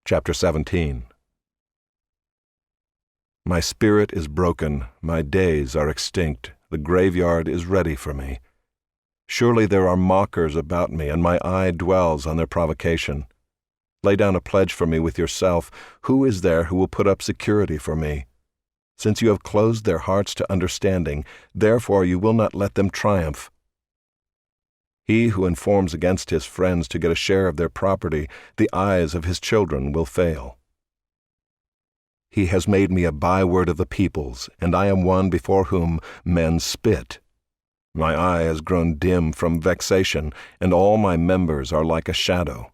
Chapter 17. My spirit is broken, my days are extinct, the graveyard is ready for me. Surely there are mockers about me, and my eye dwells on their provocation. Lay down a pledge for me with yourself. Who is there who will put up security for me? Since you have closed their hearts to understanding, therefore you will not let them triumph. He who informs against his friends to get a share of their property, the eyes of his children will fail. He has made me a byword of the peoples, and I am one before whom men spit. My eye has grown dim from vexation, and all my members are like a shadow.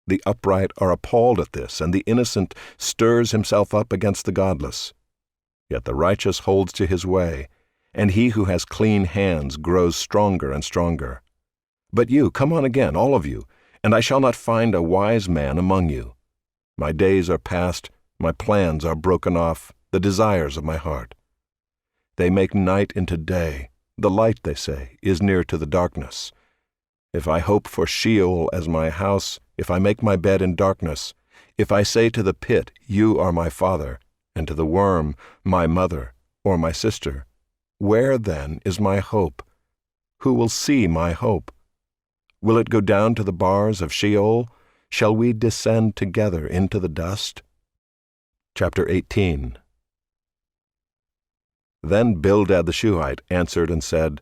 The upright are appalled at this, and the innocent stirs himself up against the godless. Yet the righteous holds to his way, and he who has clean hands grows stronger and stronger. But you, come on again, all of you, and I shall not find a wise man among you. My days are past, my plans are broken off, the desires of my heart. They make night into day. The light, they say, is near to the darkness. If I hope for Sheol as my house, if I make my bed in darkness, if I say to the pit, you are my father, and to the worm, my mother, or my sister, where then is my hope? Who will see my hope? Will it go down to the bars of Sheol? Shall we descend together into the dust? Chapter 18. Then Bildad the Shuhite answered and said,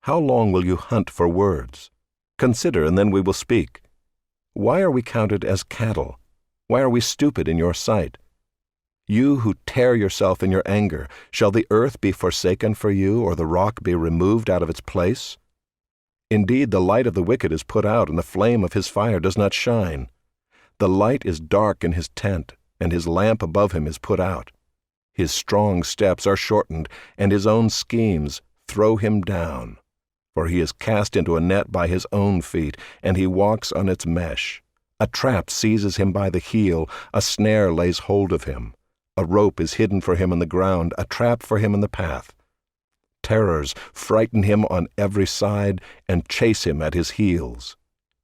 How long will you hunt for words? Consider, and then we will speak. Why are we counted as cattle? Why are we stupid in your sight? You who tear yourself in your anger, shall the earth be forsaken for you, or the rock be removed out of its place? Indeed, the light of the wicked is put out, and the flame of his fire does not shine. The light is dark in his tent, and his lamp above him is put out. His strong steps are shortened, and his own schemes throw him down. For he is cast into a net by his own feet, and he walks on its mesh. A trap seizes him by the heel, a snare lays hold of him. A rope is hidden for him in the ground, a trap for him in the path. Terrors frighten him on every side and chase him at his heels.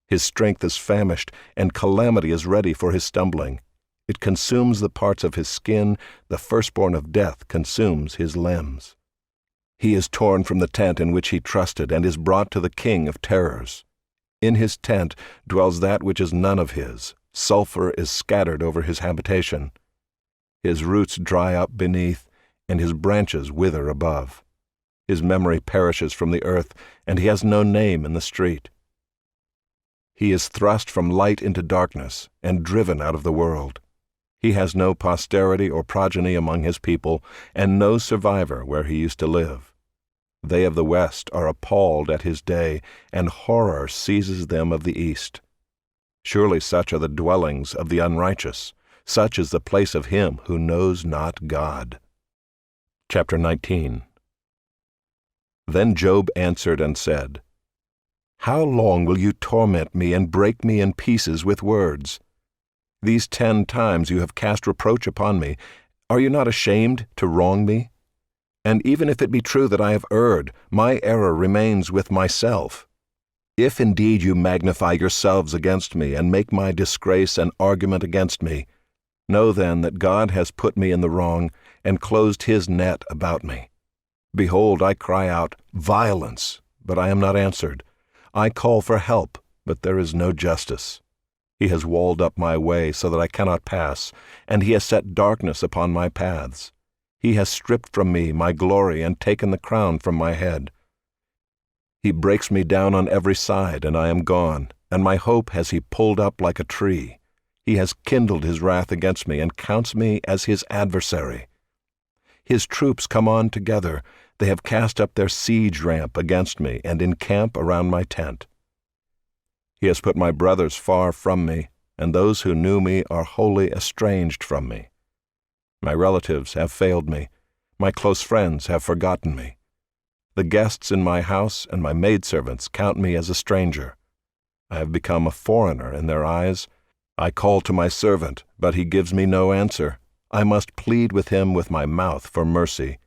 His strength is famished, and calamity is ready for his stumbling. It consumes the parts of his skin, the firstborn of death consumes his limbs. He is torn from the tent in which he trusted, and is brought to the king of terrors. In his tent dwells that which is none of his. Sulfur is scattered over his habitation. His roots dry up beneath, and his branches wither above. His memory perishes from the earth, and he has no name in the street. He is thrust from light into darkness, and driven out of the world. He has no posterity or progeny among his people, and no survivor where he used to live. They of the west are appalled at his day, and horror seizes them of the east. Surely such are the dwellings of the unrighteous. Such is the place of him who knows not God. Chapter 19. Then Job answered and said, How long will you torment me and break me in pieces with words? These 10 times you have cast reproach upon me. Are you not ashamed to wrong me? And even if it be true that I have erred, my error remains with myself. If indeed you magnify yourselves against me and make my disgrace an argument against me, know then that God has put me in the wrong and closed his net about me. Behold, I cry out, violence, but I am not answered. I call for help, but there is no justice. He has walled up my way so that I cannot pass, and he has set darkness upon my paths. He has stripped from me my glory and taken the crown from my head. He breaks me down on every side, and I am gone, and my hope has he pulled up like a tree. He has kindled his wrath against me and counts me as his adversary. His troops come on together. They have cast up their siege ramp against me and encamp around my tent. He has put my brothers far from me, and those who knew me are wholly estranged from me. My relatives have failed me. My close friends have forgotten me. The guests in my house and my maidservants count me as a stranger. I have become a foreigner in their eyes. I call to my servant, but he gives me no answer. I must plead with him with my mouth for mercy.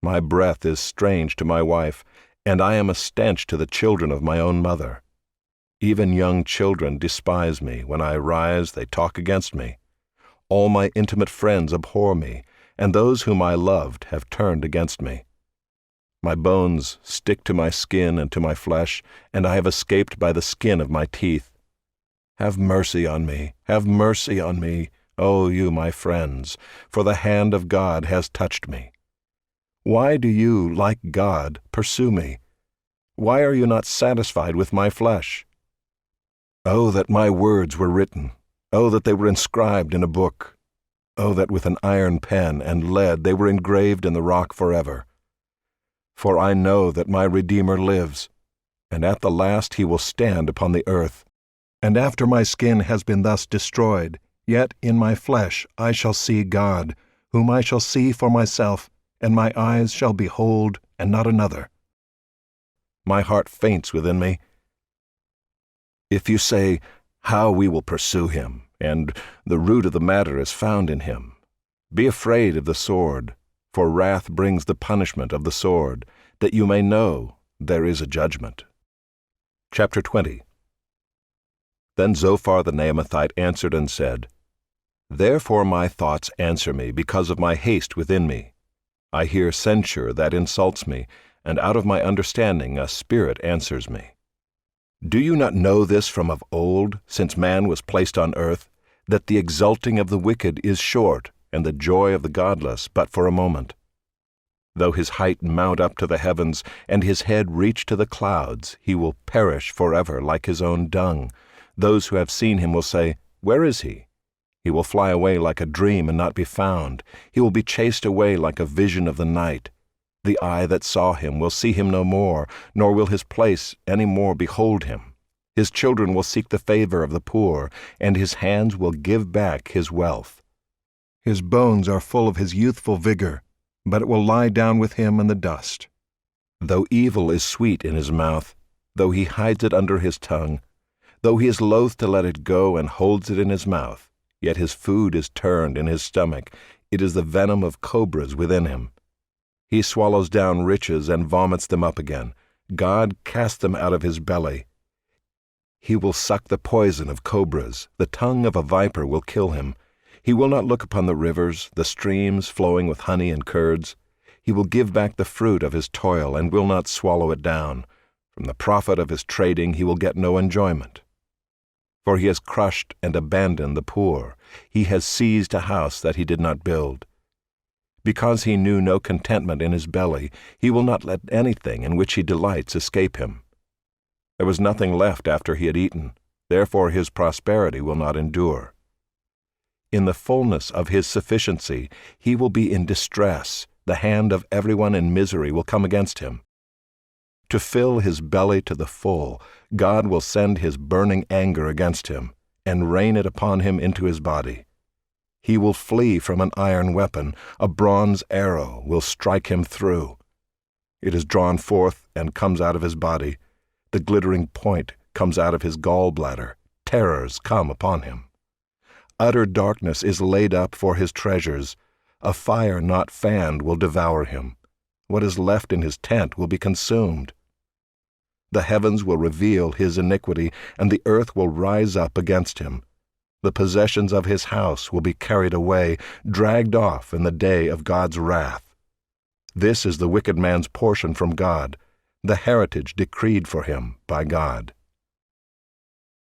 My breath is strange to my wife, and I am a stench to the children of my own mother. Even young children despise me. When I rise, they talk against me. All my intimate friends abhor me, and those whom I loved have turned against me. My bones stick to my skin and to my flesh, and I have escaped by the skin of my teeth. Have mercy on me, have mercy on me, O you my friends, for the hand of God has touched me. Why do you, like God, pursue me? Why are you not satisfied with my flesh? Oh, that my words were written! Oh, that they were inscribed in a book! Oh, that with an iron pen and lead they were engraved in the rock forever! For I know that my Redeemer lives, and at the last he will stand upon the earth. And after my skin has been thus destroyed, yet in my flesh I shall see God, whom I shall see for myself, and my eyes shall behold, and not another. My heart faints within me. If you say, how we will pursue him, and the root of the matter is found in him, be afraid of the sword, for wrath brings the punishment of the sword, that you may know there is a judgment. Chapter 20. Then Zophar the Naamathite answered and said, Therefore my thoughts answer me because of my haste within me. I hear censure that insults me, and out of my understanding a spirit answers me. Do you not know this from of old, since man was placed on earth, that the exulting of the wicked is short, and the joy of the godless but for a moment? Though his height mount up to the heavens, and his head reach to the clouds, he will perish forever like his own dung. Those who have seen him will say, Where is he? He will fly away like a dream and not be found. He will be chased away like a vision of the night. The eye that saw him will see him no more, nor will his place any more behold him. His children will seek the favor of the poor, and his hands will give back his wealth. His bones are full of his youthful vigor, but it will lie down with him in the dust. Though evil is sweet in his mouth, though he hides it under his tongue, though he is loath to let it go and holds it in his mouth, yet his food is turned in his stomach. It is the venom of cobras within him. He swallows down riches and vomits them up again. God casts them out of his belly. He will suck the poison of cobras. The tongue of a viper will kill him. He will not look upon the rivers, the streams flowing with honey and curds. He will give back the fruit of his toil and will not swallow it down. From the profit of his trading he will get no enjoyment. For he has crushed and abandoned the poor. He has seized a house that he did not build. Because he knew no contentment in his belly, he will not let anything in which he delights escape him. There was nothing left after he had eaten, therefore his prosperity will not endure. In the fullness of his sufficiency he will be in distress. The hand of everyone in misery will come against him. To fill his belly to the full, God will send his burning anger against him, and rain it upon him into his body. He will flee from an iron weapon. A bronze arrow will strike him through. It is drawn forth and comes out of his body. The glittering point comes out of his gallbladder. Terrors come upon him. Utter darkness is laid up for his treasures. A fire not fanned will devour him. What is left in his tent will be consumed. The heavens will reveal his iniquity, and the earth will rise up against him. The possessions of his house will be carried away, dragged off in the day of God's wrath. This is the wicked man's portion from God, the heritage decreed for him by God.